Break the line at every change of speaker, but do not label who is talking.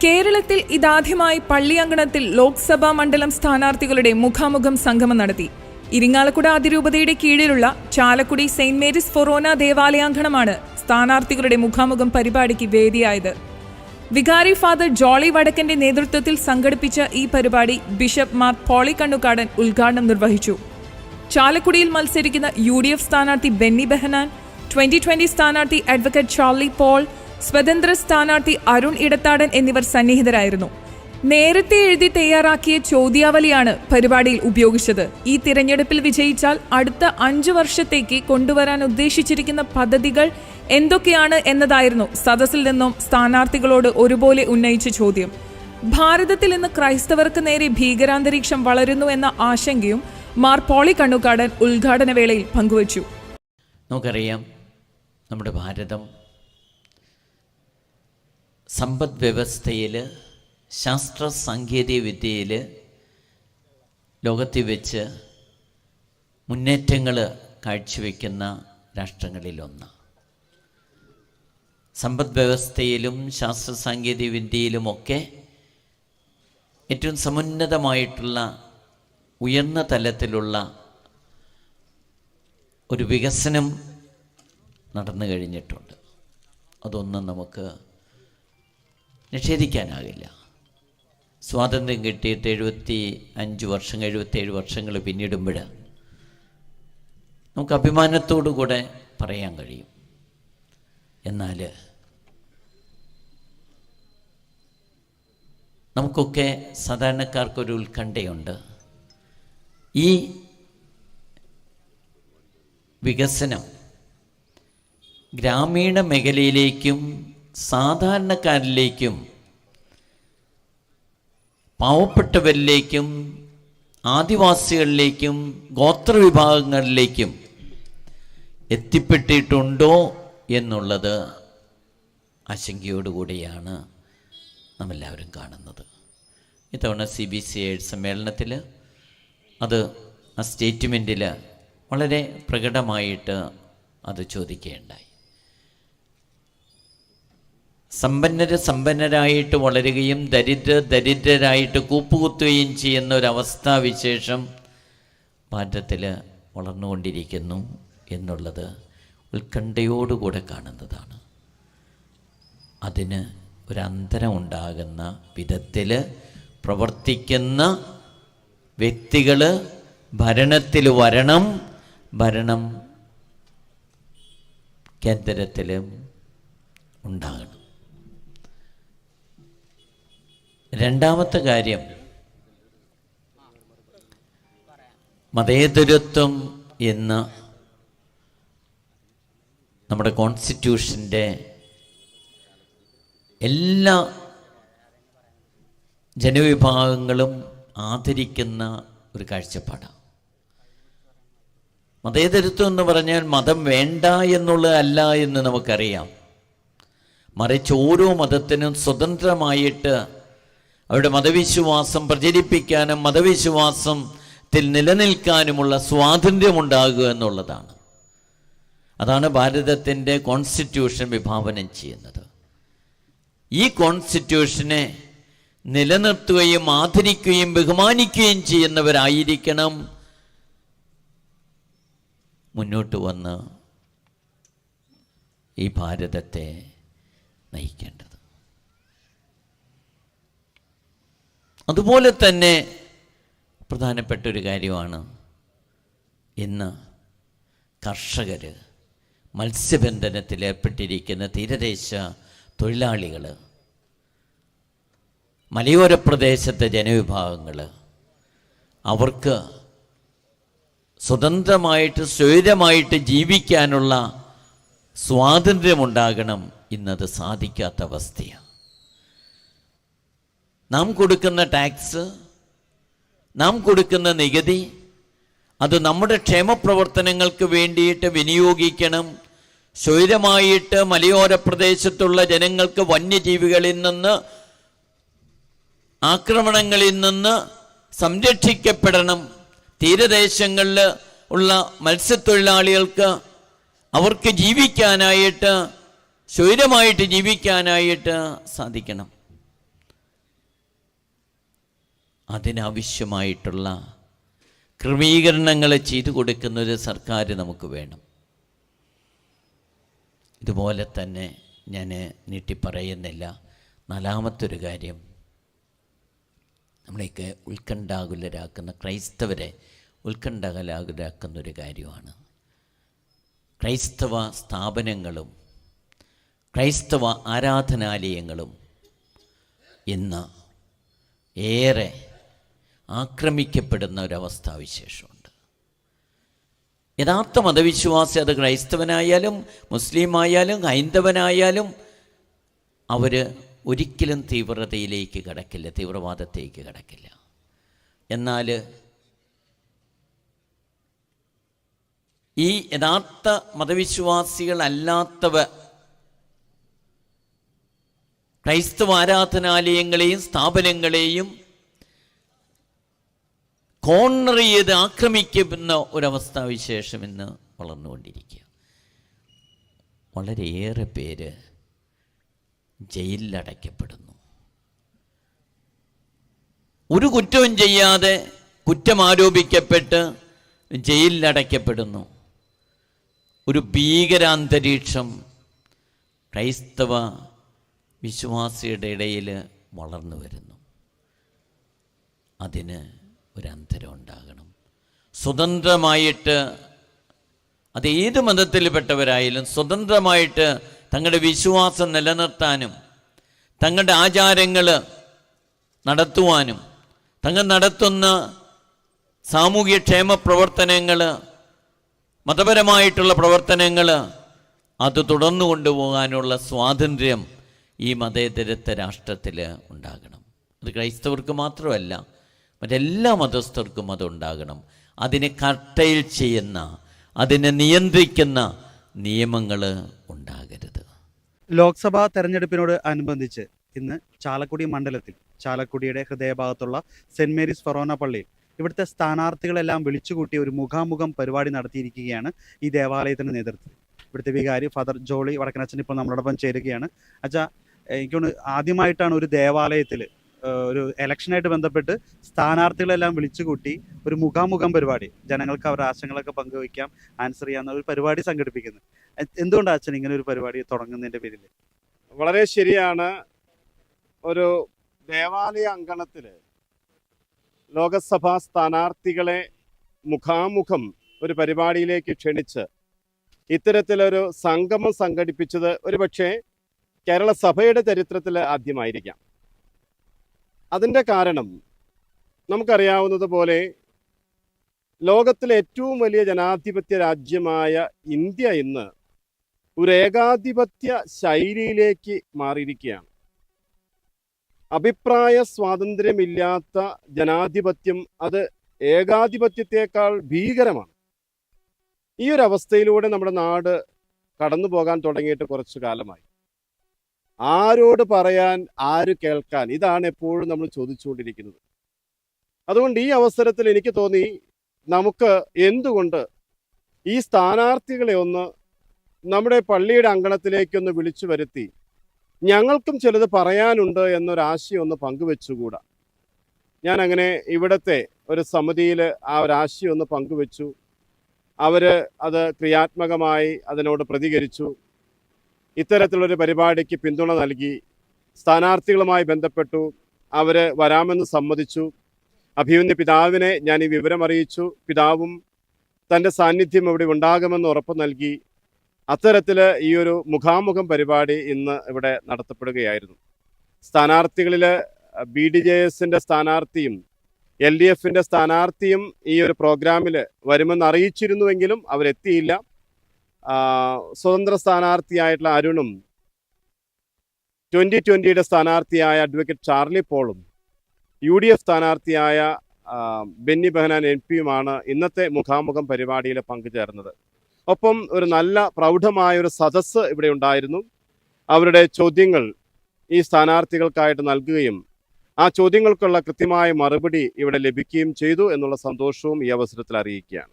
കേരളത്തിൽ ഇതാദ്യമായി പള്ളിയങ്കണത്തിൽ ലോക്സഭാ മണ്ഡലം സ്ഥാനാർത്ഥികളുടെ മുഖാമുഖം സംഗമം നടത്തി. ഇരിങ്ങാലക്കുട അതിരൂപതയുടെ കീഴിലുള്ള ചാലക്കുടി സെന്റ് മേരീസ് ഫൊറോന ദേവാലയാങ്കണമാണ് സ്ഥാനാർത്ഥികളുടെ മുഖാമുഖം പരിപാടിക്ക് വേദിയായത്. വികാരി ഫാദർ ജോളി വടക്കന്റെ നേതൃത്വത്തിൽ സംഘടിപ്പിച്ച ഈ പരിപാടി ബിഷപ്പ് മാർ പോളി കണ്ണുകാടൻ ഉദ്ഘാടനം നിർവഹിച്ചു. ചാലക്കുടിയിൽ മത്സരിക്കുന്ന UDF സ്ഥാനാർത്ഥി ബെന്നി ബെഹനാൻ, 2020 സ്ഥാനാർത്ഥി അഡ്വക്കേറ്റ് ചാർലി പോൾ, സ്വതന്ത്ര സ്ഥാനാർത്ഥി അരുൺ ഇടത്താടൻ എന്നിവർ സന്നിഹിതരായിരുന്നു. നേരത്തെ എഴുതി തയ്യാറാക്കിയ ചോദ്യാവലിയാണ് പരിപാടിയിൽ ഉപയോഗിച്ചത്. ഈ തിരഞ്ഞെടുപ്പിൽ വിജയിച്ചാൽ അടുത്ത 5 വർഷത്തേക്ക് കൊണ്ടുവരാൻ ഉദ്ദേശിച്ചിരിക്കുന്ന പദ്ധതികൾ എന്തൊക്കെയാണ് എന്നതായിരുന്നു സദസ്സിൽ നിന്നും സ്ഥാനാർത്ഥികളോട് ഒരുപോലെ ഉന്നയിച്ച ചോദ്യം. ഭാരതത്തിൽ ഇന്ന് ക്രൈസ്തവർക്ക് നേരെ ഭീകരാന്തരീക്ഷം വളരുന്നു എന്ന ആശങ്കയും മാർ പോളി കണ്ണുകാടൻ ഉദ്ഘാടന വേളയിൽ പങ്കുവച്ചു.
നമുക്കറിയാം, നമ്മുടെ ഭാരതം സമ്പദ് വ്യവസ്ഥയിൽ, ശാസ്ത്ര സാങ്കേതിക വിദ്യയിൽ ലോകത്തിൽ വെച്ച് മുന്നേറ്റങ്ങൾ കാഴ്ചവെക്കുന്ന രാഷ്ട്രങ്ങളിലൊന്ന്. സമ്പദ് വ്യവസ്ഥയിലും ശാസ്ത്ര സാങ്കേതിക വിദ്യയിലുമൊക്കെ ഏറ്റവും സമുന്നതമായിട്ടുള്ള ഉയർന്ന തലത്തിലുള്ള ഒരു വികസനം നടന്നു കഴിഞ്ഞിട്ടുണ്ട്. അതൊന്നും നമുക്ക് നിഷേധിക്കാനാകില്ല. സ്വാതന്ത്ര്യം കിട്ടിയിട്ട് 77 വർഷങ്ങൾ പിന്നിടുമ്പോൾ നമുക്ക് അഭിമാനത്തോടു കൂടെ പറയാൻ കഴിയും. എന്നാൽ നമുക്കൊക്കെ സാധാരണക്കാർക്കൊരു ഉത്കണ്ഠയുണ്ട്. ഈ വികസനം ഗ്രാമീണ മേഖലയിലേക്കും സാധാരണക്കാരിലേക്കും പാവപ്പെട്ടവരിലേക്കും ആദിവാസികളിലേക്കും ഗോത്രവിഭാഗങ്ങളിലേക്കും എത്തിപ്പെട്ടിട്ടുണ്ടോ എന്നുള്ളത് ആശങ്കയോടുകൂടിയാണ് നമ്മളെല്ലാവരും കാണുന്നത്. ഇത്തവണ CBCI സമ്മേളനത്തിൽ അത് ആ സ്റ്റേറ്റ്മെൻറ്റിൽ വളരെ പ്രകടമായിട്ട് അത് ചോദിക്കുകയുണ്ടായി. സമ്പന്നരായിട്ട് വളരുകയും ദരിദ്രരായിട്ട് കൂപ്പുകുത്തുകയും ചെയ്യുന്ന ഒരവസ്ഥാവിശേഷം ഭാരതത്തിൽ വളർന്നുകൊണ്ടിരിക്കുന്നു എന്നുള്ളത് ഉത്കണ്ഠയോടുകൂടെ കാണുന്നതാണ്. അതിന് ഒരന്തരം ഉണ്ടാകുന്ന വിധത്തിൽ പ്രവർത്തിക്കുന്ന വ്യക്തികൾ ഭരണത്തിൽ വരണം. ഭരണം കേന്ദ്രത്തിലും ഉണ്ടാകണം. രണ്ടാമത്തെ കാര്യം, മതേതരത്വം എന്ന നമ്മുടെ കോൺസ്റ്റിറ്റ്യൂഷൻ്റെ എല്ലാ ജനവിഭാഗങ്ങളും ആദരിക്കുന്ന ഒരു കാഴ്ചപ്പാടാണ്. മതേതരത്വം എന്ന് പറഞ്ഞാൽ മതം വേണ്ട എന്നുള്ളതല്ല എന്ന് നമുക്കറിയാം. മറിച്ച് ഓരോ മതത്തിനും സ്വതന്ത്രമായിട്ട് അവരുടെ മതവിശ്വാസം പ്രചരിപ്പിക്കാനും മതവിശ്വാസത്തിൽ നിലനിൽക്കാനുമുള്ള സ്വാതന്ത്ര്യമുണ്ടാകുക എന്നുള്ളതാണ്. അതാണ് ഭാരതത്തിൻ്റെ കോൺസ്റ്റിറ്റ്യൂഷൻ വിഭാവനം ചെയ്യുന്നത്. ഈ കോൺസ്റ്റിറ്റ്യൂഷനെ നിലനിർത്തുകയും ആദരിക്കുകയും ബഹുമാനിക്കുകയും ചെയ്യുന്നവരായിരിക്കണം മുന്നോട്ട് വന്ന് ഈ ഭാരതത്തെ നയിക്കേണ്ടത്. അതുപോലെ തന്നെ പ്രധാനപ്പെട്ട ഒരു കാര്യമാണ് ഇന്ന് കർഷകർ, മത്സ്യബന്ധനത്തിൽ ഏർപ്പെട്ടിരിക്കുന്ന തീരദേശ തൊഴിലാളികൾ, മലയോര പ്രദേശത്തെ ജനവിഭാഗങ്ങൾ, അവർക്ക് സ്വതന്ത്രമായിട്ട് സ്വൈരമായിട്ട് ജീവിക്കാനുള്ള സ്വാതന്ത്ര്യമുണ്ടാകണം. ഇന്നത് സാധിക്കാത്ത അവസ്ഥയാണ്. നാം കൊടുക്കുന്ന ടാക്സ്, നാം കൊടുക്കുന്ന നികുതി, അത് നമ്മുടെ ക്ഷേമപ്രവർത്തനങ്ങൾക്ക് വേണ്ടിയിട്ട് വിനിയോഗിക്കണം. സ്വൈരമായിട്ട് മലയോര പ്രദേശത്തുള്ള ജനങ്ങൾക്ക് വന്യജീവികളിൽ നിന്ന്, ആക്രമണങ്ങളിൽ നിന്ന് സംരക്ഷിക്കപ്പെടണം. തീരദേശങ്ങളിൽ ഉള്ള മത്സ്യത്തൊഴിലാളികൾക്ക് അവർക്ക് ജീവിക്കാനായിട്ട്, സ്വൈരമായിട്ട് ജീവിക്കാനായിട്ട് സാധിക്കണം. അതിനാവശ്യമായിട്ടുള്ള ക്രമീകരണങ്ങൾ ചെയ്തു കൊടുക്കുന്നൊരു സർക്കാർ നമുക്ക് വേണം. ഇതുപോലെ തന്നെ ഞാൻ നീട്ടിപ്പറയുന്നില്ല. നാലാമത്തൊരു കാര്യം, നമ്മളെയൊക്കെ ഉത്കണ്ഠാകുലരാക്കുന്ന, ക്രൈസ്തവരെ ഉത്കണ്ഠാകുലരാക്കുന്നൊരു കാര്യമാണ് ക്രൈസ്തവ സ്ഥാപനങ്ങളും ക്രൈസ്തവ ആരാധനാലയങ്ങളും ഇന്ന് ഏറെ ആക്രമിക്കപ്പെടുന്ന ഒരവസ്ഥാവിശേഷമുണ്ട്. യഥാർത്ഥ മതവിശ്വാസി, അത് ക്രൈസ്തവനായാലും മുസ്ലിം ആയാലും ഹൈന്ദവനായാലും, അവർ ഒരിക്കലും തീവ്രതയിലേക്ക് കടക്കില്ല, തീവ്രവാദത്തേക്ക് കടക്കില്ല. എന്നാൽ ഈ യഥാർത്ഥ മതവിശ്വാസികളല്ലാത്തവ ക്രൈസ്തവ ആരാധനാലയങ്ങളെയും സ്ഥാപനങ്ങളെയും കോർണർ ചെയ്ത് ആക്രമിക്കുന്ന ഒരവസ്ഥാവിശേഷം ഇന്ന് വളർന്നുകൊണ്ടിരിക്കുക. വളരെയേറെ പേര് ജയിലിലടയ്ക്കപ്പെടുന്നു. ഒരു കുറ്റവും ചെയ്യാതെ കുറ്റം ആരോപിക്കപ്പെട്ട് ജയിലിലടയ്ക്കപ്പെടുന്നു. ഒരു ഭീകരാന്തരീക്ഷം ക്രൈസ്തവ വിശ്വാസിയുടെ ഇടയിൽ വളർന്നു വരുന്നു. അതിന് ഒരന്തരം ഉണ്ടാകണം. സ്വതന്ത്രമായിട്ട്, അത് ഏത് മതത്തിൽപ്പെട്ടവരായാലും സ്വതന്ത്രമായിട്ട് തങ്ങളുടെ വിശ്വാസം നിലനിർത്താനും തങ്ങളുടെ ആചാരങ്ങൾ നടത്തുവാനും തങ്ങൾ നടത്തുന്ന സാമൂഹ്യക്ഷേമ പ്രവർത്തനങ്ങൾ, മതപരമായിട്ടുള്ള പ്രവർത്തനങ്ങൾ, അത് തുടർന്നു കൊണ്ടുപോകാനുള്ള സ്വാതന്ത്ര്യം ഈ മതേതരത്വ രാഷ്ട്രത്തിൽ ഉണ്ടാകണം. അത് ക്രൈസ്തവർക്ക് മാത്രമല്ല, മറ്റെല്ലാ മതസ്ഥർക്കും അതുണ്ടാകണം. അതിനെ കർട്ടയിൽ ചെയ്യുന്ന, അതിനെ നിയന്ത്രിക്കുന്ന നിയമങ്ങൾ ഉണ്ടാകരുത്.
ലോക്സഭാ തെരഞ്ഞെടുപ്പിനോട് അനുബന്ധിച്ച് ഇന്ന് ചാലക്കുടി മണ്ഡലത്തിൽ, ചാലക്കുടിയുടെ ഹൃദയഭാഗത്തുള്ള സെൻറ് മേരീസ് ഫൊറോന പള്ളിയിൽ ഇവിടുത്തെ സ്ഥാനാർത്ഥികളെല്ലാം വിളിച്ചുകൂട്ടിയ ഒരു മുഖാമുഖം പരിപാടി നടത്തിയിരിക്കുകയാണ് ഈ ദേവാലയത്തിൻ്റെ നേതൃത്വത്തിൽ. ഇവിടുത്തെ വികാരി ഫാദർ ജോളി വടക്കനച്ചൻ ഇപ്പോൾ നമ്മളോടൊപ്പം ചേരുകയാണ്. അച്ഛാ, എനിക്കൊന്ന് ആദ്യമായിട്ടാണ് ഒരു ദേവാലയത്തിൽ ഒരു ഇലക്ഷനായിട്ട് ബന്ധപ്പെട്ട് സ്ഥാനാർത്ഥികളെല്ലാം വിളിച്ചുകൂട്ടി ഒരു മുഖാമുഖം പരിപാടി, ജനങ്ങൾക്ക് അവരുടെ ആശങ്കകളൊക്കെ പങ്കുവയ്ക്കാം, ആൻസർ ചെയ്യാവുന്ന ഒരു പരിപാടി സംഘടിപ്പിക്കുന്നത്. എന്തുകൊണ്ടാണ് അച്ഛൻ ഇങ്ങനെ ഒരു പരിപാടി തുടങ്ങുന്നതിൻ്റെ പേരിൽ?
വളരെ ശരിയാണ്. ഒരു ദേവാലയ അങ്കണത്തിൽ ലോകസഭാ സ്ഥാനാർത്ഥികളെ മുഖാമുഖം ഒരു പരിപാടിയിലേക്ക് ക്ഷണിച്ച് ഇത്തരത്തിലൊരു സംഗമം സംഘടിപ്പിച്ചത് ഒരുപക്ഷെ കേരള സഭയുടെ ചരിത്രത്തിൽ ആദ്യമായിരിക്കാം. അതിൻ്റെ കാരണം നമുക്കറിയാവുന്നതുപോലെ ലോകത്തിലെ ഏറ്റവും വലിയ ജനാധിപത്യ രാജ്യമായ ഇന്ത്യ ഇന്ന് ഒരു ഏകാധിപത്യ ശൈലിയിലേക്ക് മാറിയിരിക്കുകയാണ്. അഭിപ്രായ സ്വാതന്ത്ര്യമില്ലാത്ത ജനാധിപത്യം അത് ഏകാധിപത്യത്തെക്കാൾ ഭീകരമാണ്. ഈ ഒരു അവസ്ഥയിലൂടെ നമ്മുടെ നാട് കടന്നു പോകാൻ തുടങ്ങിയിട്ട് കുറച്ചു കാലമായി. ആരോട് പറയാൻ, ആര് കേൾക്കാൻ, ഇതാണ് എപ്പോഴും നമ്മൾ ചോദിച്ചുകൊണ്ടിരിക്കുന്നത്. അതുകൊണ്ട് ഈ അവസരത്തിൽ എനിക്ക് തോന്നി, നമുക്ക് എന്തുകൊണ്ട് ഈ സ്ഥാനാർത്ഥികളെ ഒന്ന് നമ്മുടെ പള്ളിയുടെ അങ്കണത്തിലേക്കൊന്ന് വിളിച്ചു വരുത്തി ഞങ്ങൾക്കും ചിലത് പറയാനുണ്ട് എന്നൊരാശയം ഒന്ന് പങ്കുവെച്ചുകൂടാ. ഞാൻ അങ്ങനെ ഇവിടുത്തെ ഒരു സമിതിയിൽ ആ ഒരാശയം ഒന്ന് പങ്കുവെച്ചു. അവർ അത് ക്രിയാത്മകമായി അതിനോട് പ്രതികരിച്ചു. ഇത്തരത്തിലുള്ളൊരു പരിപാടിക്ക് പിന്തുണ നൽകി. സ്ഥാനാർത്ഥികളുമായി ബന്ധപ്പെട്ടു. അവർ വരാമെന്ന് സമ്മതിച്ചു. അഭിമന്യ പിതാവിനെ ഞാൻ ഈ വിവരം അറിയിച്ചു. പിതാവും തൻ്റെ സാന്നിധ്യം ഇവിടെ ഉണ്ടാകുമെന്ന് ഉറപ്പ് നൽകി. അത്തരത്തിൽ ഈ ഒരു മുഖാമുഖം പരിപാടി ഇന്ന് ഇവിടെ നടത്തപ്പെടുകയായിരുന്നു. സ്ഥാനാർത്ഥികളിൽ BDJS സ്ഥാനാർത്ഥിയും LDF സ്ഥാനാർത്ഥിയും ഈ ഒരു പ്രോഗ്രാമിൽ വരുമെന്ന് അറിയിച്ചിരുന്നുവെങ്കിലും അവരെത്തിയില്ല. സ്വതന്ത്ര സ്ഥാനാർത്ഥിയായിട്ടുള്ള അരുണും 2020 സ്ഥാനാർത്ഥിയായ അഡ്വക്കേറ്റ് ചാർലി പോളും UDF സ്ഥാനാർത്ഥിയായ ബെന്നി ബെഹനാൻ MP-യുമാണ് ഇന്നത്തെ മുഖാമുഖം പരിപാടിയിൽ പങ്കുചേർന്നത്. ഒപ്പം ഒരു നല്ല പ്രൗഢമായൊരു സദസ്സ് ഇവിടെ ഉണ്ടായിരുന്നു. അവരുടെ ചോദ്യങ്ങൾ ഈ സ്ഥാനാർത്ഥികൾക്കായിട്ട് നൽകുകയും ആ ചോദ്യങ്ങൾക്കുള്ള കൃത്യമായ മറുപടി ഇവിടെ ലഭിക്കുകയും ചെയ്തു എന്നുള്ള സന്തോഷവും ഈ അവസരത്തിൽ അറിയിക്കുകയാണ്.